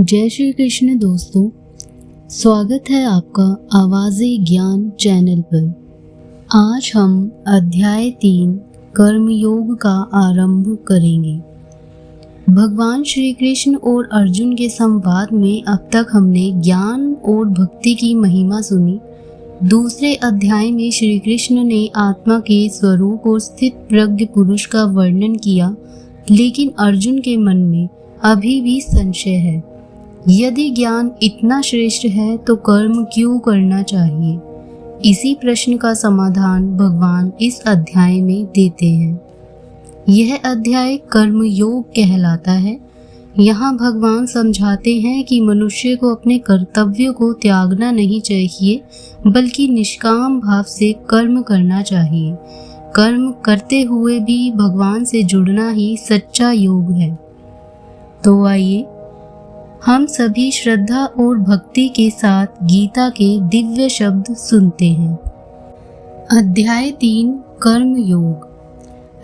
जय श्री कृष्ण दोस्तों, स्वागत है आपका आवाज़े ज्ञान चैनल पर। आज हम अध्याय 3 कर्मयोग का आरंभ करेंगे। भगवान श्री कृष्ण और अर्जुन के संवाद में अब तक हमने ज्ञान और भक्ति की महिमा सुनी। दूसरे अध्याय में श्री कृष्ण ने आत्मा के स्वरूप और स्थित प्रज्ञ पुरुष का वर्णन किया, लेकिन अर्जुन के मन में अभी भी संशय है। यदि ज्ञान इतना श्रेष्ठ है तो कर्म क्यों करना चाहिए? इसी प्रश्न का समाधान भगवान इस अध्याय में देते हैं। यह अध्याय कर्म योग कहलाता है। यहाँ भगवान समझाते हैं कि मनुष्य को अपने कर्तव्यों को त्यागना नहीं चाहिए, बल्कि निष्काम भाव से कर्म करना चाहिए। कर्म करते हुए भी भगवान से जुड़ना ही सच्चा योग है। तो आइए हम सभी श्रद्धा और भक्ति के साथ गीता के दिव्य शब्द सुनते हैं। अध्याय 3 कर्म योग।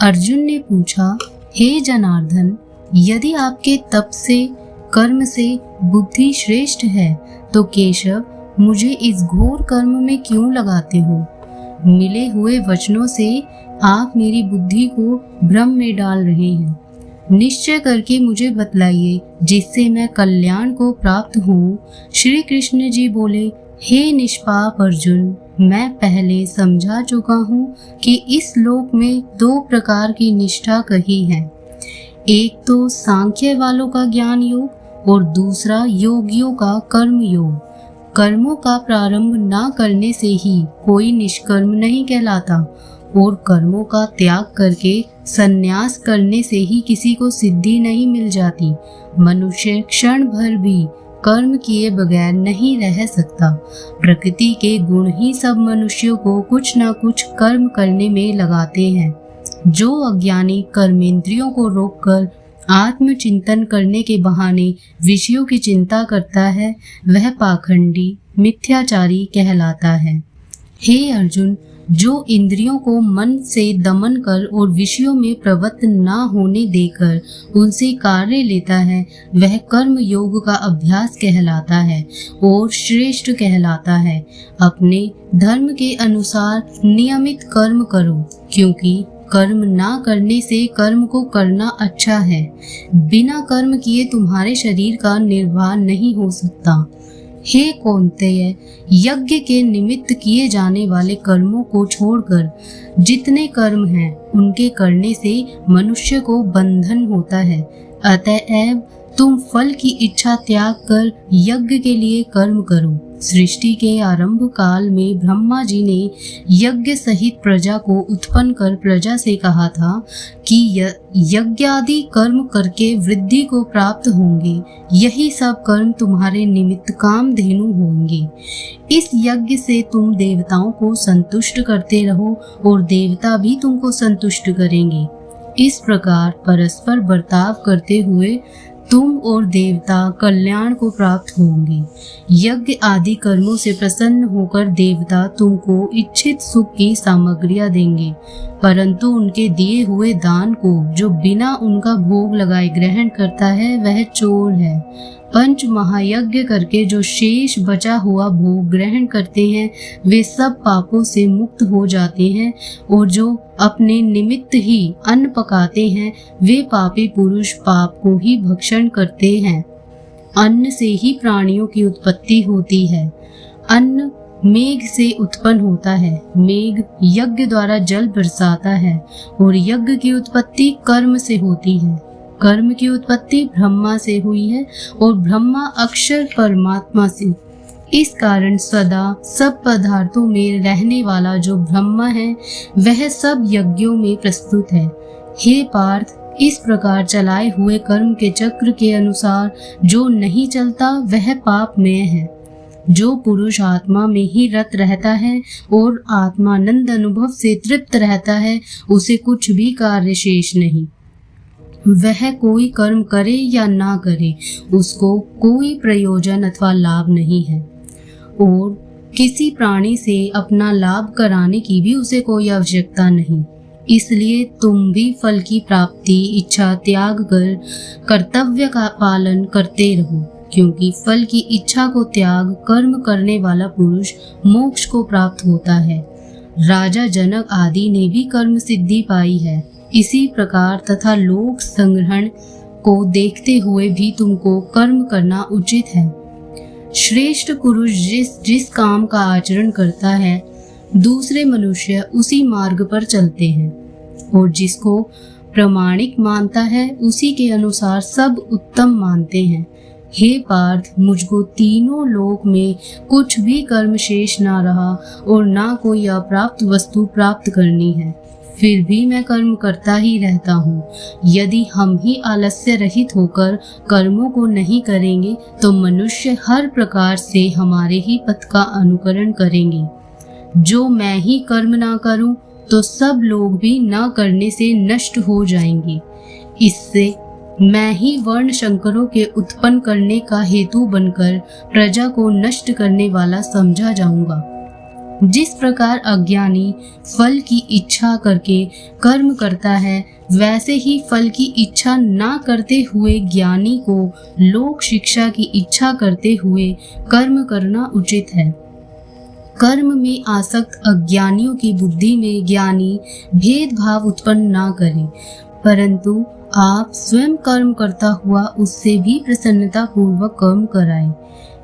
अर्जुन ने पूछा, हे जनार्दन, यदि आपके तप से कर्म से बुद्धि श्रेष्ठ है तो केशव मुझे इस घोर कर्म में क्यों लगाते हो? मिले हुए वचनों से आप मेरी बुद्धि को भ्रम में डाल रहे हैं। निश्चय करके मुझे बतलाइए जिससे मैं कल्याण को प्राप्त हूँ। श्री कृष्ण जी बोले, हे निष्पाप अर्जुन, मैं पहले समझा चुका हूँ कि इस लोक में 2 प्रकार की निष्ठा कही है। एक तो सांख्य वालों का ज्ञान योग और दूसरा योगियों का कर्म योग। कर्मों का प्रारंभ ना करने से ही कोई निष्कर्म नहीं कहलाता और कर्मों का त्याग करके संन्यास करने से ही किसी को सिद्धि नहीं मिल जाती। मनुष्य क्षण भर भी कर्म किए बगैर नहीं रह सकता। प्रकृति के गुण ही सब मनुष्यों को कुछ न कुछ कर्म करने में लगाते हैं। जो अज्ञानी कर्मेंद्रियों को रोककर आत्मचिंतन करने के बहाने विषयों की चिंता करता है, वह पाखंडी मिथ्याचारी कहलाता है। हे अर्जुन, जो इंद्रियों को मन से दमन कर और विषयों में प्रवृत्त ना होने देकर उनसे कार्य लेता है, वह कर्म योग का अभ्यास कहलाता है और श्रेष्ठ कहलाता है। अपने धर्म के अनुसार नियमित कर्म करो, क्योंकि कर्म ना करने से कर्म को करना अच्छा है। बिना कर्म किए तुम्हारे शरीर का निर्वाह नहीं हो सकता। हे कौन्तेय, यज्ञ के निमित्त किए जाने वाले कर्मों को छोड़कर जितने कर्म हैं उनके करने से मनुष्य को बंधन होता है। अतएव तुम फल की इच्छा त्याग कर यज्ञ के लिए कर्म करो। सृष्टि के आरंभ काल में ब्रह्मा जी ने यज्ञ सहित प्रजा को उत्पन्न कर प्रजा से कहा था कि यज्ञ आदि कर्म करके वृद्धि को प्राप्त होंगे। यही सब कर्म तुम्हारे निमित्त कामधेनु होंगे। इस यज्ञ से तुम देवताओं को संतुष्ट करते रहो और देवता भी तुमको संतुष्ट करेंगे। इस प्रकार परस्पर बर्ताव करते हुए तुम और देवता कल्याण को प्राप्त होंगे। यज्ञ आदि कर्मों से प्रसन्न होकर देवता तुमको इच्छित सुख की सामग्रियां देंगे, परंतु उनके दिए हुए दान को जो बिना उनका भोग लगाए ग्रहण करता है वह चोर है। 5 महायज्ञ करके जो शेष बचा हुआ भोग ग्रहण करते हैं वे सब पापों से मुक्त हो जाते हैं, और जो अपने निमित्त ही अन्न पकाते हैं वे पापी पुरुष पाप को ही भक्षण करते हैं। अन्न से ही प्राणियों की उत्पत्ति होती है। अन्न मेघ से उत्पन्न होता है। मेघ यज्ञ द्वारा जल बरसाता है और यज्ञ की उत्पत्ति कर्म से होती है। कर्म की उत्पत्ति ब्रह्मा से हुई है और ब्रह्मा अक्षर परमात्मा से। इस कारण सदा सब पदार्थों में रहने वाला जो ब्रह्मा है वह सब यज्ञों में प्रस्तुत है। हे पार्थ, इस प्रकार चलाए हुए कर्म के चक्र के अनुसार जो नहीं चलता वह पापमय है। जो पुरुष आत्मा में ही रत रहता है और आत्मानंद अनुभव से तृप्त रहता है, उसे कुछ भी कार्य शेष नहीं। वह कोई कर्म करे या ना करे, उसको कोई प्रयोजन अथवा लाभ नहीं है, और किसी प्राणी से अपना लाभ कराने की भी उसे कोई आवश्यकता नहीं। इसलिए तुम भी फल की प्राप्ति इच्छा त्याग कर कर्तव्य का पालन करते रहो। क्योंकि फल की इच्छा को त्याग कर्म करने वाला पुरुष मोक्ष को प्राप्त होता है। राजा जनक आदि ने भी कर्म सिद्धि पाई है। इसी प्रकार तथा लोक संग्रहण को देखते हुए भी तुमको कर्म करना उचित है। श्रेष्ठ पुरुष जिस काम का आचरण करता है, दूसरे मनुष्य उसी मार्ग पर चलते हैं, और जिसको प्रामाणिक मानता है उसी के अनुसार सब उत्तम मानते हैं। हे पार्थ, मुझको तीनों लोक में कुछ भी कर्म शेष ना रहा और ना कोई अप्राप्त वस्तु प्राप्त करनी है, फिर भी मैं कर्म करता ही रहता हूँ। यदि हम ही आलस्य रहित होकर कर्मों को नहीं करेंगे तो मनुष्य हर प्रकार से हमारे ही पथ का अनुकरण करेंगे। जो मैं ही कर्म ना करूं तो सब लोग भी न करने से नष्ट हो जाएंगे। इससे मैं ही वर्ण शंकरों के उत्पन्न करने का हेतु बनकर प्रजा को नष्ट करने वाला समझा जाऊंगा। जिस प्रकार अज्ञानी फल की इच्छा करके कर्म करता है, वैसे ही फल की इच्छा ना करते हुए ज्ञानी को लोक शिक्षा की इच्छा करते हुए कर्म करना उचित है। कर्म में आसक्त अज्ञानियों की बुद्धि में ज्ञानी भेदभाव उत्पन्न ना करे, परंतु आप स्वयं कर्म करता हुआ उससे भी प्रसन्नता पूर्वक कर्म कराएं।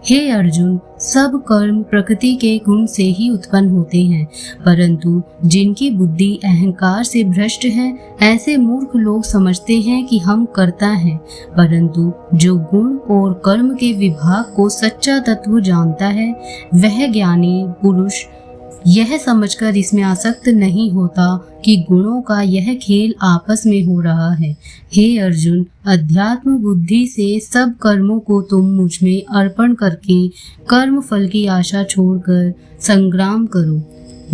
हे अर्जुन, सब कर्म प्रकृति के गुण से ही उत्पन्न होते हैं, परंतु जिनकी बुद्धि अहंकार से भ्रष्ट है, ऐसे मूर्ख लोग समझते हैं कि हम करता हैं, परंतु जो गुण और कर्म के विभाग को सच्चा तत्व जानता है, वह ज्ञानी पुरुष यह समझकर इसमें आसक्त नहीं होता कि गुणों का यह खेल आपस में हो रहा है। हे अर्जुन, अध्यात्म बुद्धि से सब कर्मों को तुम मुझ में अर्पण करके कर्म फल की आशा छोड़कर संग्राम करो।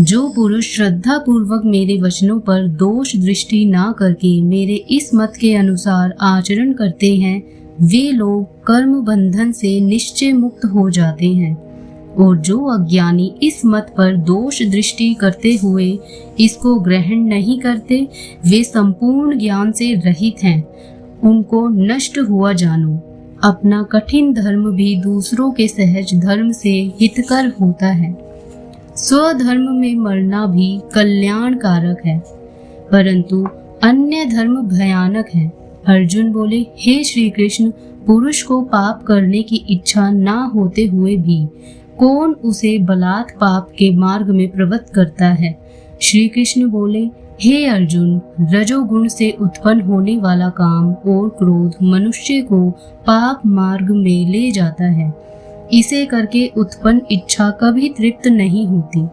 जो पुरुष श्रद्धा पूर्वक मेरे वचनों पर दोष दृष्टि ना करके मेरे इस मत के अनुसार आचरण करते हैं, वे लोग कर्म बंधन से निश्चय मुक्त हो जाते हैं। और जो अज्ञानी इस मत पर दोष दृष्टि करते हुए इसको ग्रहण नहीं करते, वे संपूर्ण ज्ञान से रहित हैं। उनको नष्ट हुआ जानो। अपना कठिन धर्म भी दूसरों के सहज धर्म से हितकर होता है। स्वधर्म में मरना भी कल्याणकारक है, परंतु अन्य धर्म भयानक है। अर्जुन बोले, हे श्री कृष्ण, पुरुष को पाप करने की इच्छा ना होते हुए भी कौन उसे बलात् पाप के मार्ग में प्रवृत्त करता है। श्री कृष्ण बोले, हे अर्जुन, रजोगुण से उत्पन्न होने वाला काम और क्रोध मनुष्य को पाप मार्ग में ले जाता है। इसे करके उत्पन्न इच्छा कभी तृप्त नहीं होती।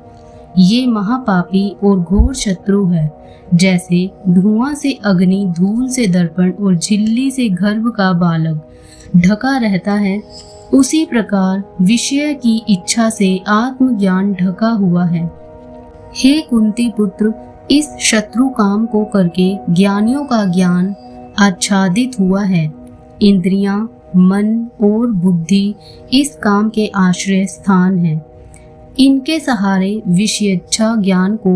ये महापापी और घोर शत्रु है। जैसे धुआं से अग्नि, धूल से दर्पण और झिल्ली से गर्भ का बालक ढका रहता है, उसी प्रकार विषय की इच्छा से आत्मज्ञान ढका हुआ है। हे कुंती पुत्र, इस शत्रु काम को करके ज्ञानियों का ज्ञान आच्छादित हुआ है। इंद्रियां, मन और बुद्धि इस काम के आश्रय स्थान हैं। इनके सहारे विषयेच्छा ज्ञान को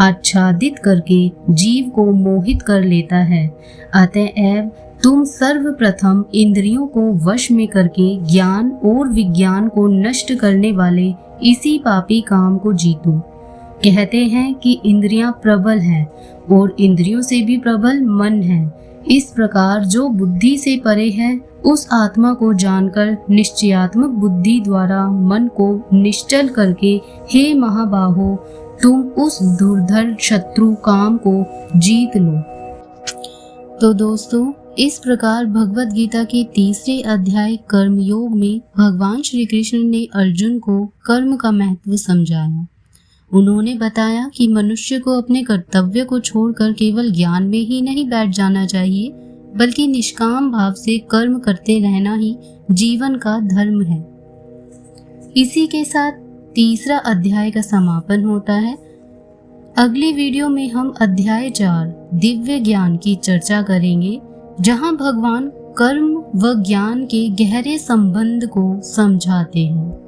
आच्छादित करके जीव को मोहित कर लेता है। अतएव तुम सर्वप्रथम इंद्रियों को वश में करके ज्ञान और विज्ञान को नष्ट करने वाले इसी पापी काम को जीतो। कहते हैं कि इंद्रियां प्रबल हैं और इंद्रियों से भी प्रबल मन है। इस प्रकार जो बुद्धि से परे है, उस आत्मा को जानकर निश्चयात्मक बुद्धि द्वारा मन को निश्चल करके, हे महाबाहो, तुम उस दुर्धर शत्रु काम को जीत लो। तो दोस्तों, इस प्रकार भगवत गीता के तीसरे अध्याय कर्म योग में भगवान श्री कृष्ण ने अर्जुन को कर्म का महत्व समझाया। उन्होंने बताया कि मनुष्य को अपने कर्तव्य को छोड़कर केवल ज्ञान में ही नहीं बैठ जाना चाहिए, बल्कि निष्काम भाव से कर्म करते रहना ही जीवन का धर्म है। इसी के साथ तीसरा अध्याय का समापन होता है। अगली वीडियो में हम अध्याय 4 दिव्य ज्ञान की चर्चा करेंगे, जहां भगवान कर्म व ज्ञान के गहरे संबंध को समझाते हैं।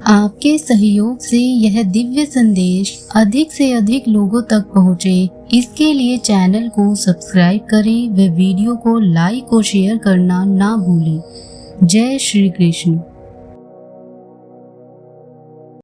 आपके सहयोग से यह दिव्य संदेश अधिक से अधिक लोगों तक पहुँचे, इसके लिए चैनल को सब्सक्राइब करें व वीडियो को लाइक और शेयर करना ना भूलें। जय श्री कृष्ण।